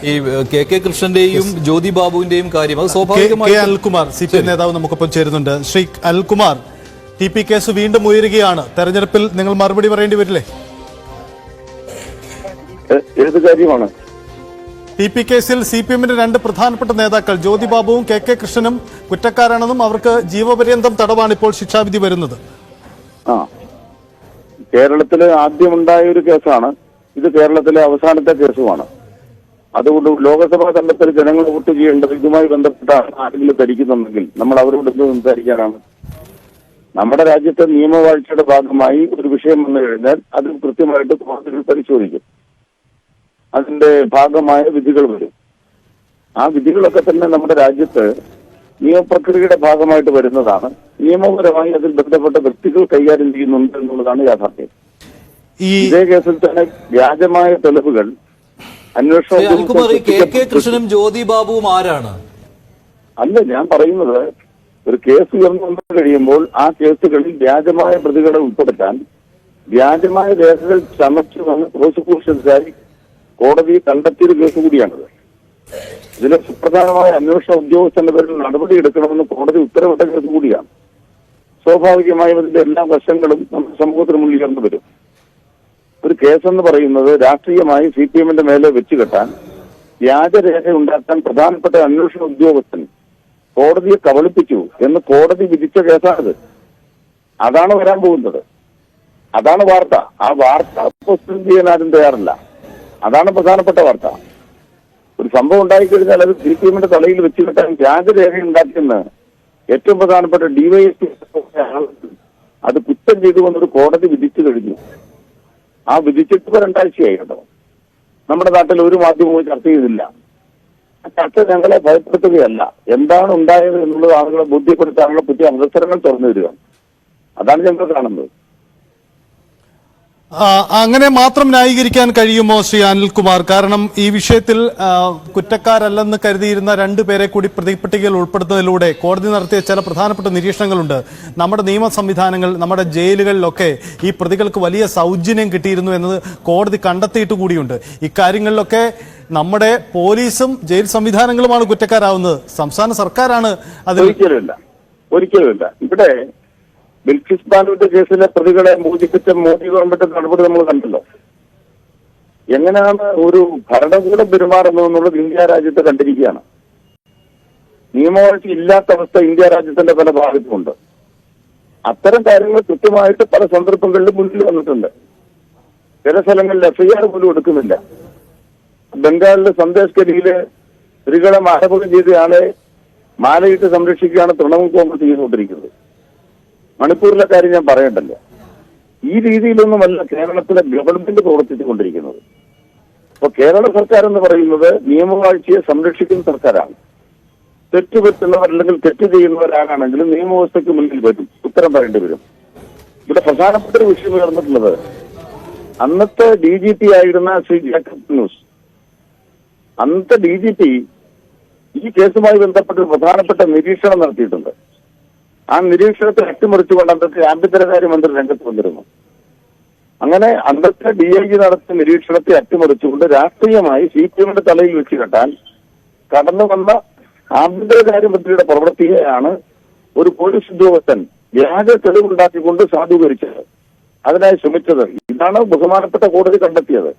ഈ കെ കൃഷ്ണന്റെയും ജ്യോതി ബാബുവിന്റെയും കാര്യം അത് സ്വാഭാവികമായി അനിൽകുമാർ CPM നേതാവ് നമുക്കൊപ്പം ചേരുന്നുണ്ട്. ശ്രീ അനിൽകുമാർ, TP കേസ് വീണ്ടും ഉയരുകയാണ്. തെരഞ്ഞെടുപ്പിൽ നിങ്ങൾ മറുപടി പറയേണ്ടി വരില്ലേ? ഏത് കാര്യമാണ്? TP കേസിൽ CPMന്റെ രണ്ട് പ്രധാനപ്പെട്ട നേതാക്കൾ ജ്യോതി ബാബുവും കെ കൃഷ്ണനും കുറ്റക്കാരാണെന്നും അവർക്ക് ജീവപര്യന്തം തടവാണ് ഇപ്പോൾ ശിക്ഷാവിധി വരുന്നത്. കേരളത്തില് ആദ്യമുണ്ടായ ഒരു കേസാണ് ഇത്. കേരളത്തിലെ അവസാനത്തെ കേസുമാണ്. അതുകൊണ്ട് ലോകസഭാ തെരഞ്ഞെടുപ്പിൽ ജനങ്ങൾ വോട്ട് ചെയ്യേണ്ടത് ഇതുമായി ബന്ധപ്പെട്ട ആരെങ്കിലും ധരിക്കുന്നുണ്ടെങ്കിൽ നമ്മൾ അവരോട് എന്ത് സംസാരിക്കാനാണ്? നമ്മുടെ രാജ്യത്തെ നിയമവാഴ്ചയുടെ ഭാഗമായി ഒരു വിഷയം വന്നു കഴിഞ്ഞാൽ അത് കൃത്യമായിട്ട് കോടതികൾ പരിശോധിക്കും. അതിന്റെ ഭാഗമായ വിധികൾ വരും. ആ വിധികളൊക്കെ തന്നെ നമ്മുടെ രാജ്യത്ത് നിയമപ്രക്രിയയുടെ ഭാഗമായിട്ട് വരുന്നതാണ്. നിയമപരമായി അതിൽ ബന്ധപ്പെട്ട വ്യക്തികൾ കൈകാര്യം ചെയ്യുന്നുണ്ട് എന്നുള്ളതാണ് യാഥാർത്ഥ്യം. ഇതേ കേസിൽ തന്നെ വ്യാജമായ തെളിവുകൾ കൃഷ്ണനും ജ്യോതി ബാബുവും ആരാണ്? അല്ല, ഞാൻ പറയുന്നത് ഒരു കേസ് ഉയർന്നു വന്നു കഴിയുമ്പോൾ ആ കേസുകളിൽ വ്യാജമായ പ്രതികളെ ഉൾപ്പെടുത്താൻ വ്യാജമായ രേഖകൾ ചമച്ചു വന്ന് പ്രോസിക്യൂഷൻസായി കോടതി കണ്ടെത്തിയൊരു കേസ് കൂടിയാണിത്. ഇതിന് സുപ്രധാനമായ അന്വേഷണ ഉദ്യോഗസ്ഥന്റെ പേരിൽ നടപടിയെടുക്കണമെന്ന് കോടതി ഉത്തരവിട്ട കേസ് കൂടിയാണ്. സ്വാഭാവികമായും ഇതിന്റെ എല്ലാ വശങ്ങളും നമ്മുടെ സമൂഹത്തിന് മുന്നിൽ ഉയർന്നു വരും. ഒരു കേസെന്ന് പറയുന്നത് രാഷ്ട്രീയമായി CPMന്റെ മേലെ വെച്ചുകെട്ടാൻ വ്യാജരേഖ ഉണ്ടാക്കാൻ പ്രധാനപ്പെട്ട അന്വേഷണ ഉദ്യോഗസ്ഥൻ കോടതിയെ കബളിപ്പിച്ചു എന്ന് കോടതി വിധിച്ച കേസാണിത്. അതാണ് വരാൻ പോകുന്നത്. അതാണ് വാർത്ത. ആ വാർത്ത പോസ്റ്റ് ചെയ്യാൻ ആരും തയ്യാറില്ല. അതാണ് പ്രധാനപ്പെട്ട വാർത്ത. ഒരു സംഭവം ഉണ്ടായിക്കഴിഞ്ഞാൽ അത് CPMന്റെ തലയിൽ വെച്ചുകെട്ടാൻ വ്യാജരേഖ ഉണ്ടാക്കിയെന്ന് ഏറ്റവും പ്രധാനപ്പെട്ട DYSP അത് കുറ്റം ചെയ്തുകൊണ്ടൊരു കോടതി വിധിച്ചു കഴിഞ്ഞു. ആ വിധിച്ചിട്ട് 2 ആഴ്ചയായി കേട്ടോ. നമ്മുടെ നാട്ടിൽ ഒരു മാധ്യമവും ചർച്ച ചെയ്തില്ല. ആ ചർച്ച ഞങ്ങളെ ഭയപ്പെടുത്തുകയല്ല, എന്താണ് ഉണ്ടായത് എന്നുള്ളത് ആളുകളെ ബോധ്യപ്പെടുത്താനുള്ള പുതിയ അവസരങ്ങൾ തുറന്നു വരിക. അതാണ് ഞങ്ങൾ കാണുന്നത്. അങ്ങനെ മാത്രം ന്യായീകരിക്കാൻ കഴിയുമോ ശ്രീ അനിൽകുമാർ? കാരണം ഈ വിഷയത്തിൽ കുറ്റക്കാരല്ലെന്ന് കരുതിയിരുന്ന 2 പേരെ കൂടി പ്രതിപട്ടികയിൽ ഉൾപ്പെടുത്തുന്നതിലൂടെ കോടതി നടത്തിയ ചില പ്രധാനപ്പെട്ട നിരീക്ഷണങ്ങളുണ്ട്. നമ്മുടെ നിയമ സംവിധാനങ്ങൾ, നമ്മുടെ ജയിലുകളിലൊക്കെ ഈ പ്രതികൾക്ക് വലിയ സൗജന്യം കിട്ടിയിരുന്നു എന്നത് കോടതി കണ്ടെത്തിയിട്ട് കൂടിയുണ്ട്. ഇക്കാര്യങ്ങളിലൊക്കെ നമ്മുടെ പോലീസും ജയിൽ സംവിധാനങ്ങളുമാണ് കുറ്റക്കാരാവുന്നത്. സംസ്ഥാന സർക്കാരാണ് അത്. ഒരിക്കലുമില്ല. ഇവിടെ ബിൽക്കിസ് ബാനുവിന്റെ കേസിലെ പ്രതികളെ മോചിപ്പിച്ച മോദി ഗവൺമെന്റ് നടപടി നമ്മൾ കണ്ടല്ലോ. എങ്ങനെയാണ് ഒരു ഭരണകൂടം പെരുമാറുന്നതെന്നുള്ളത് ഇന്ത്യ രാജ്യത്ത് കണ്ടിരിക്കുകയാണ്. നിയമവാഴ്ച ഇല്ലാത്ത അവസ്ഥ ഇന്ത്യ രാജ്യത്തിന്റെ പല ഭാഗത്തുമുണ്ട്. അത്തരം കാര്യങ്ങൾ കൃത്യമായിട്ട് പല സന്ദർഭങ്ങളിലും മുന്നിൽ വന്നിട്ടുണ്ട്. ചില സ്ഥലങ്ങളിൽ FIR പോലും എടുക്കുന്നില്ല. ബംഗാളിലെ സന്ദേശ് ഗഡിയില് സ്ത്രീകളെ മാനഭംഗം ചെയ്തയാളെ മാലയിട്ട് സംരക്ഷിക്കുകയാണ് തൃണമൂൽ കോൺഗ്രസ് ചെയ്തുകൊണ്ടിരിക്കുന്നത്. മണിപ്പൂരിലെ കാര്യം ഞാൻ പറയണ്ടല്ലോ. ഈ രീതിയിലൊന്നുമല്ല കേരളത്തിലെ ഗവൺമെന്റ് പ്രവർത്തിച്ചുകൊണ്ടിരിക്കുന്നത്. അപ്പൊ കേരള സർക്കാർ എന്ന് പറയുന്നത് നിയമവാഴ്ചയെ സംരക്ഷിക്കുന്ന സർക്കാരാണ്. തെറ്റുപറ്റുന്നവർ അല്ലെങ്കിൽ തെറ്റ് ചെയ്യുന്നവരാണെങ്കിലും നിയമവ്യവസ്ഥയ്ക്ക് മുന്നിൽ വരും, ഉത്തരം പറയേണ്ടി വരും. ഇവിടെ പ്രധാനപ്പെട്ട ഒരു വിഷയം ഉയർന്നിട്ടുള്ളത് അന്നത്തെ DGP ആയിരുന്ന ശ്രീ ജേക്കബ് ന്യൂസ്. അന്നത്തെ DGP ഈ കേസുമായി ബന്ധപ്പെട്ട് പ്രധാനപ്പെട്ട നിരീക്ഷണം നടത്തിയിട്ടുണ്ട്. ആ നിരീക്ഷണത്തെ അട്ടിമറിച്ചുകൊണ്ട് അന്നത്തെ ആഭ്യന്തരകാര്യമന്ത്രി രംഗത്ത് വന്നിരുന്നു. അങ്ങനെ അന്നത്തെ DIG നടത്തിയ നിരീക്ഷണത്തെ അട്ടിമറിച്ചുകൊണ്ട് രാഷ്ട്രീയമായി CPMന്റെ തലയിൽ വെച്ച് കെട്ടാൻ കടന്നു വന്ന ആഭ്യന്തരകാര്യമന്ത്രിയുടെ പ്രവൃത്തിയെയാണ് ഒരു പോലീസ് ഉദ്യോഗസ്ഥൻ വ്യാജ തെളിവുണ്ടാക്കിക്കൊണ്ട് സാധൂകരിച്ചത്, അതിനായി ശ്രമിച്ചത്. ഇതാണ് ബഹുമാനപ്പെട്ട കോടതി കണ്ടെത്തിയത്.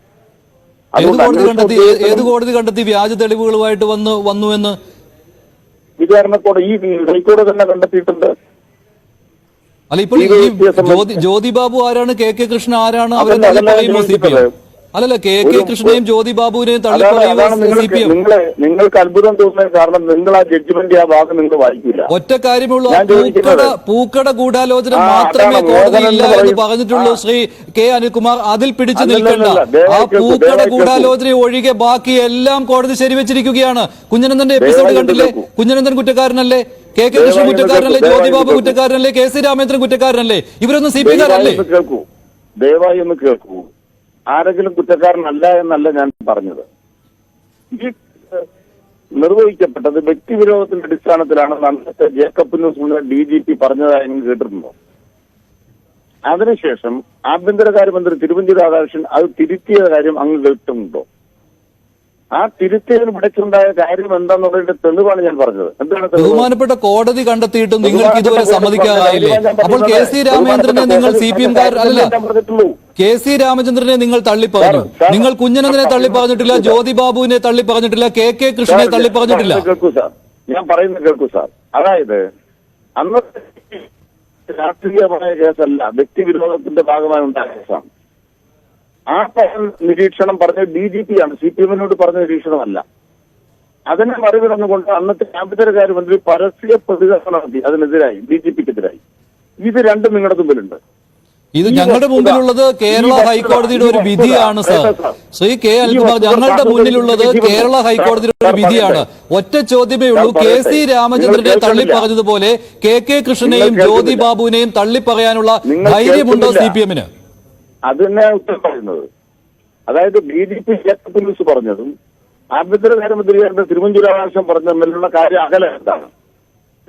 ഏത് കോടതി കണ്ടെത്തി വ്യാജ തെളിവുകളുമായിട്ട് വന്നു എന്ന്? വിചാരണ കോടതി, ഈ ഹൈക്കോടതി തന്നെ കണ്ടെത്തിയിട്ടുണ്ട്. അല്ല, ഇപ്പോൾ ജ്യോതി ബാബു ആരാണ്, കെ കൃഷ്ണൻ ആരാണ്? അല്ലല്ല, കെ കൃഷ്ണനെയും ജ്യോതി ബാബുവിനെയും നിങ്ങൾക്ക് അത്ഭുതം തോന്നുന്നത് കാരണം നിങ്ങൾ ആ ജഡ്ജ്മെന്റ് ആ ഭാഗം നിങ്ങൾ വായിക്കില്ല. ഒറ്റ കാര്യമുള്ളൂ, പൂക്കട ഗൂഢാലോചന മാത്രമേ കോടതിയില്ല എന്ന് പറഞ്ഞിട്ടുള്ളൂ ശ്രീ കെ അനിൽകുമാർ. അതിൽ പിടിച്ചു നിൽക്കണ്ട. ആ പൂക്കട ഗൂഢാലോചന ഒഴികെ ബാക്കി എല്ലാം കോടതി ശരിവെച്ചിരിക്കുകയാണ്. കുഞ്ഞനന്ദന്റെ എപ്പിസോഡ് കണ്ടില്ലേ? കുഞ്ഞനന്ദൻ കുറ്റക്കാരനല്ലേ? കെ കൃഷ്ണൻ കുറ്റക്കാരനല്ലേ? ജ്യോതി ബാബു കുറ്റക്കാരനല്ലേ? KC രാമേന്ദ്രൻ കുറ്റക്കാരനല്ലേ? ഇവരൊന്നും CPക്കാരല്ലേ? ദയവായി ഒന്ന് കേൾക്കൂ. ആരെങ്കിലും കുറ്റക്കാരനല്ല എന്നല്ല ഞാൻ പറഞ്ഞത്. ഈ നിർവഹിക്കപ്പെട്ടത് വ്യക്തിവിരോധത്തിന്റെ അടിസ്ഥാനത്തിലാണ് അന്നത്തെ ജേക്കബ് ന്യൂസ് DGP പറഞ്ഞതായി നിങ്ങൾ കേട്ടിട്ടുണ്ടോ? അതിനുശേഷം ആഭ്യന്തരകാര്യമന്ത്രി തിരുവഞ്ചൂർ രാധാകൃഷ്ണൻ അത് തിരുത്തിയ കാര്യം അങ്ങ് കേട്ടിട്ടുണ്ടോ? ആ തിരുത്തലിന് വിടച്ചുണ്ടായ കാര്യം എന്താണെന്നുള്ളതിന്റെ തെളിവാണ് ഞാൻ പറഞ്ഞത്. എന്താണ് തെളിവ്? ബഹുമാനപ്പെട്ട കോടതി കണ്ടെത്തിയിട്ടും നിങ്ങൾക്ക് ഇതുവരെ സമ്മതിക്കാറായില്ലേ? അപ്പോൾ കെ സി രാമചന്ദ്രനെ നിങ്ങൾ CPM അല്ല, കെ സി രാമചന്ദ്രനെ നിങ്ങൾ തള്ളി പറഞ്ഞു, നിങ്ങൾ കുഞ്ഞനന്ദനെ തള്ളി പറഞ്ഞിട്ടില്ല, ജ്യോതി ബാബുവിനെ തള്ളി പറഞ്ഞിട്ടില്ല, കെ കൃഷ്ണനെ തള്ളി പറഞ്ഞിട്ടില്ല. കേൾക്കൂ സാർ, ഞാൻ പറയുന്നത് കേൾക്കൂ സാർ. അതായത് അന്നത്തെ രാഷ്ട്രീയമായ കേസല്ല, വ്യക്തിവിരോധത്തിന്റെ ഭാഗമായി ഉണ്ടായ കേസാണ്. ആ നിരീക്ഷണം പറഞ്ഞ DGP ആണ്, CPM-നോട് പറഞ്ഞ നിരീക്ഷണമല്ല. അതിനെ മറികടന്നുകൊണ്ട് അന്നത്തെ ആഭ്യന്തരകാര്യമന്ത്രി പരസ്യ പ്രതികരണം നടത്തി അതിനെതിരായി, DGP-ക്കെതിരായി. ഇത് രണ്ടും നിങ്ങളുടെ മുമ്പിലുണ്ട്. ഇത് ഞങ്ങളുടെ മുമ്പിലുള്ളത് കേരള ഹൈക്കോടതിയുടെ ഒരു വിധിയാണ് സാർ. ശ്രീ കെ അനിൽകുമാർ, ഞങ്ങളുടെ മുന്നിലുള്ളത് കേരള ഹൈക്കോടതിയുടെ ഒരു വിധിയാണ്. ഒറ്റ ചോദ്യമേ ഉള്ളൂ, കെ സി രാമചന്ദ്രനെ തള്ളി പറഞ്ഞതുപോലെ കെ കൃഷ്ണനെയും ജ്യോതി ബാബുവിനെയും തള്ളി പറയാനുള്ള ധൈര്യമുണ്ടോ CPM-ന്? അത് തന്നെ ഉത്തരം പറയുന്നത്. അതായത് DGP പോലീസ് പറഞ്ഞതും ആഭ്യന്തരകാര്യമന്ത്രിയുടെ തിരുവഞ്ചൂരാകാശം പറഞ്ഞ തമ്മിലുള്ള കാര്യം അകലെ എന്താണ്?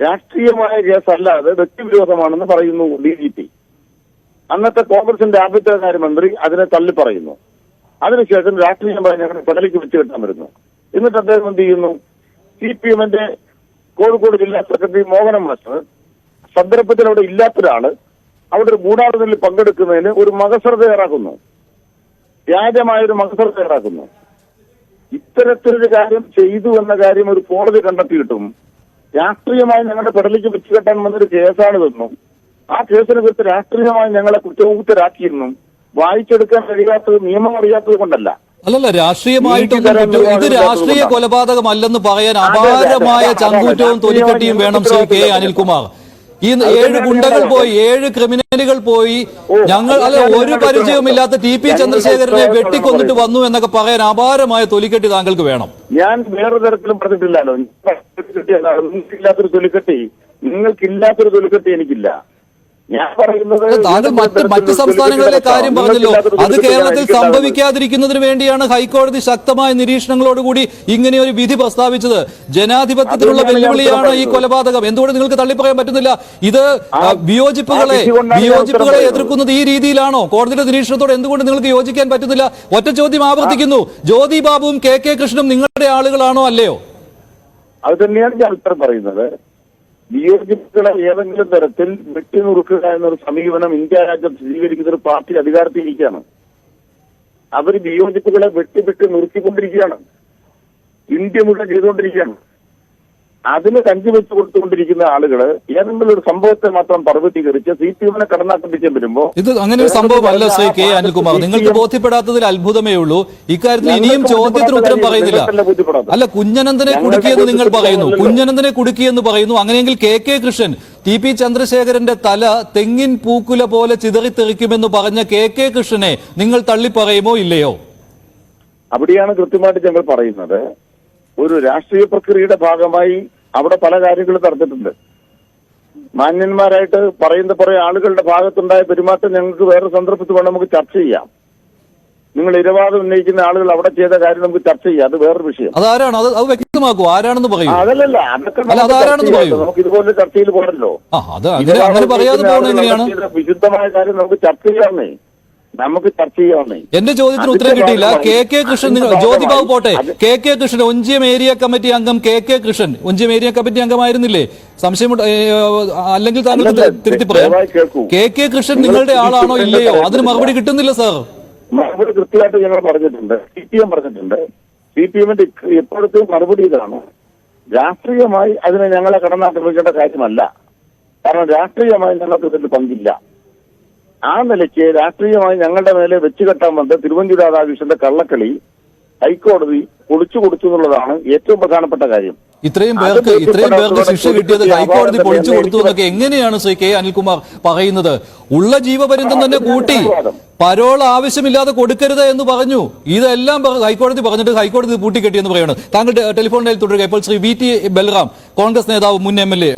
രാഷ്ട്രീയമായ കേസല്ലാതെ വ്യക്തിവിരോധമാണെന്ന് പറയുന്നു DGP. അന്നത്തെ കോൺഗ്രസിന്റെ ആഭ്യന്തരകാര്യമന്ത്രി അതിനെ തള്ളി പറയുന്നു. അതിനുശേഷം രാഷ്ട്രീയമായി ഞങ്ങളുടെ പെടലിക്ക് വെച്ച് കെട്ടാൻ വരുന്നു. എന്നിട്ട് അദ്ദേഹം എന്ത് ചെയ്യുന്നു? CPM-ന്റെ കോഴിക്കോട് ജില്ലാ സെക്രട്ടറി മോഹനൻ മാസ്റ്റർ സന്ദർഭത്തിൽ അവിടെ ഇല്ലാത്തൊരാള് അവിടെ ഒരു ഗൂഢാലോചനയിൽ പങ്കെടുക്കുന്നതിന് ഒരു മകസർ തയ്യാറാക്കുന്നു, വ്യാജമായൊരു മകസർ തയ്യാറാക്കുന്നു. ഇത്തരത്തിലൊരു കാര്യം ചെയ്തു എന്ന കാര്യം ഒരു കോടതി കണ്ടെത്തിയിട്ടും രാഷ്ട്രീയമായി ഞങ്ങളുടെ പെടലിക്ക് വെച്ച് കെട്ടാൻ വന്നൊരു കേസാണിതെന്നും ആ കേസിനെ കുറിച്ച് രാഷ്ട്രീയമായി ഞങ്ങളെ കുറ്റമുക്തരാക്കിയെന്നും വായിച്ചെടുക്കാൻ കഴിയാത്തത്, നിയമം അറിയാത്തത് കൊണ്ടല്ല. അല്ലല്ല, രാഷ്ട്രീയമായിട്ടൊന്നും ഇത് രാഷ്ട്രീയ കൊലപാതകമല്ലെന്ന് പറയാൻ അപാരമായ ചങ്കൂറ്റവും തൊലിക്കെട്ടിയും വേണം ശ്രീ കെ അനിൽകുമാർ. ഈ 7 ഗുണ്ടകൾ പോയി, 7 ക്രിമിനലുകൾ പോയി, ഞങ്ങൾ ഒരു പരിചയവുമില്ലാത്ത TP ചന്ദ്രശേഖരനെ വെട്ടിക്കൊന്നിട്ട് വന്നു എന്നൊക്കെ പറയാൻ അപാരമായ തൊലിക്കെട്ടി താങ്കൾക്ക് വേണം. ഞാൻ വേറെ തരത്തിലും പറഞ്ഞിട്ടില്ലല്ലോ. നിങ്ങൾക്കില്ലാത്തൊരു തൊലിക്കെട്ടി എനിക്കില്ല. ഞാൻ പറയുന്നത് താങ്കൾ മറ്റ് സംസ്ഥാനങ്ങളിലെ കാര്യം പറഞ്ഞല്ലോ. അത് കേരളത്തിൽ സംഭവിക്കാതിരിക്കുന്നതിന് വേണ്ടിയാണ് ഹൈക്കോടതി ശക്തമായ നിരീക്ഷണങ്ങളോടുകൂടി ഇങ്ങനെ ഒരു വിധി പ്രസ്താവിച്ചത്. ജനാധിപത്യത്തിനുള്ള വെല്ലുവിളിയാണ് ഈ കൊലപാതകം. എന്തുകൊണ്ട് നിങ്ങൾക്ക് തള്ളിപ്പറയാൻ പറ്റുന്നില്ല? ഇത് വിയോജിപ്പുകളെ എതിർക്കുന്നത് ഈ രീതിയിലാണോ? കോടതിയുടെ നിരീക്ഷണത്തോട് എന്തുകൊണ്ട് നിങ്ങൾക്ക് യോജിക്കാൻ പറ്റുന്നില്ല? ഒറ്റ ചോദ്യം ആവർത്തിക്കുന്നു, ജ്യോതി ബാബുവും കെ കൃഷ്ണനും നിങ്ങളുടെ ആളുകളാണോ അല്ലയോ? അത് തന്നെയാണ് ഞാൻ ഉത്തരം പറയുന്നത്. വിയോജിപ്പുകളെ ഏതെങ്കിലും തരത്തിൽ വെട്ടിനുറുക്കുക എന്നൊരു സമീപനം ഇന്ത്യ രാജ്യം സ്വീകരിക്കുന്ന ഒരു പാർട്ടി അധികാരത്തിലിരിക്കുകയാണ്. അവർ വിയോജിപ്പുകളെ വെട്ടി നുറുക്കിക്കൊണ്ടിരിക്കുകയാണ്. ഇന്ത്യ മുഴുവൻ ചെയ്തുകൊണ്ടിരിക്കുകയാണ്. അതിന് കഞ്ചുവെച്ച് കൊടുത്തുകൊണ്ടിരിക്കുന്ന ആളുകള് ഏതെങ്കിലും ഒരു സംഭവത്തെ മാത്രം പർവ്വതീകരിച്ച് CPM-നെ കടന്നാക്രമിക്കാൻ വരുമ്പോ ഇത് അങ്ങനെ ഒരു സംഭവമല്ല ശ്രീ കെ അനിൽകുമാർ. നിങ്ങൾക്ക് ബോധ്യപ്പെടാത്തതിൽ അത്ഭുതമേ ഉള്ളൂ. ഇക്കാര്യത്തിൽ ഇനിയും ചോദ്യത്തിന് ഉത്തരം പറയുന്നില്ല. അല്ല, കുഞ്ഞനന്ദനെ കുടുക്കിയെന്ന് നിങ്ങൾ പറയുന്നു, കുഞ്ഞനന്ദനെ കുടുക്കിയെന്ന് പറയുന്നു. അങ്ങനെയെങ്കിൽ കെ കൃഷ്ണൻ TP ചന്ദ്രശേഖരന്റെ തല തെങ്ങിൻ പൂക്കുല പോലെ ചിതറിത്തെറിക്കുമെന്ന് പറഞ്ഞ കെ കൃഷ്ണനെ നിങ്ങൾ തള്ളിപ്പറയുമോ ഇല്ലയോ? അവിടെയാണ് കൃത്യമായിട്ട് ഞങ്ങൾ പറയുന്നത്. ഒരു രാഷ്ട്രീയ പ്രക്രിയയുടെ ഭാഗമായി അവിടെ പല കാര്യങ്ങളും നടന്നിട്ടുണ്ട്. മാന്യന്മാരായിട്ട് പറയുന്ന കുറെ ആളുകളുടെ ഭാഗത്തുണ്ടായ പെരുമാറ്റം ഞങ്ങൾക്ക് വേറെ സന്ദർഭത്തിൽ വേണം നമുക്ക് ചർച്ച ചെയ്യാം. നിങ്ങൾ ഇരവാദം ഉന്നയിക്കുന്ന ആളുകൾ അവിടെ ചെയ്ത കാര്യം നമുക്ക് ചർച്ച ചെയ്യാം, അത് വേറൊരു വിഷയം. അതാരാണ്? അത് വ്യക്തമാക്കൂ, ആരാണെന്ന് പറയൂ. അതല്ലല്ല, അതൊക്കെ നമുക്ക് ഇതുപോലെ ചർച്ചയിൽ പോകണല്ലോ. വിശുദ്ധമായ കാര്യം നമുക്ക് ചർച്ച ചെയ്യാമേ, എന്റെ ചോദ്യത്തിന് ഉത്തരം കിട്ടിയില്ല. കെ കൃഷ്ണൻ, ജ്യോതി ബാബു പോട്ടെ, K Krishnan Onchiyam area committee അംഗം K Krishnan Onchiyam area committee അംഗമായിരുന്നില്ലേ? സംശയം അല്ലെങ്കിൽ താങ്കൾ തിരുത്തി പറയാം. കെ കൃഷ്ണൻ നിങ്ങളുടെ ആളാണോ ഇല്ലയോ? അതിന് മറുപടി കിട്ടുന്നില്ല സാർ. മറുപടി കൃത്യമായിട്ട് ഞങ്ങൾ പറഞ്ഞിട്ടുണ്ട്, CPM പറഞ്ഞിട്ടുണ്ട്. CPM-ന്റെ ഇപ്പോഴത്തെ മറുപടി ഇതാണ്: രാഷ്ട്രീയമായി അതിനെ ഞങ്ങളെ കടന്നാക്രമിക്കേണ്ട കാര്യമല്ല. കാരണം രാഷ്ട്രീയമായി ഞങ്ങൾക്ക് ഇതിൽ പങ്കില്ല. ആ നിലയ്ക്ക് രാഷ്ട്രീയമായി ഞങ്ങളുടെ മേലെ വെച്ചുകെട്ടാൻ വന്ന തിരുവഞ്ചൂർ രാധാകൃഷ്ണന്റെ കള്ളക്കളി ഹൈക്കോടതി പൊളിച്ചു കൊടുത്തു എന്നുള്ളതാണ് ഏറ്റവും പ്രധാനപ്പെട്ട കാര്യം. ഇത്രയും പേർക്ക് ശിക്ഷ കിട്ടിയത് ഹൈക്കോടതി പൊളിച്ചു കൊടുത്തു എന്നൊക്കെ എങ്ങനെയാണ് ശ്രീ കെ അനിൽകുമാർ പറയുന്നത്? ഉള്ള ജീവപര്യന്തം തന്നെ കൂട്ടി പരോൾ ആവശ്യമില്ലാതെ കൊടുക്കരുത് എന്ന് പറഞ്ഞു. ഇതെല്ലാം ഹൈക്കോടതി പറഞ്ഞിട്ട് ഹൈക്കോടതി പൂട്ടിക്കെട്ടിയെന്ന് പറയുന്നത്. താങ്കൾ ടെലിഫോണിൽ തുടരുക. ഇപ്പോൾ ശ്രീ VT ബൽറാം, കോൺഗ്രസ് നേതാവ്, മുൻ MLA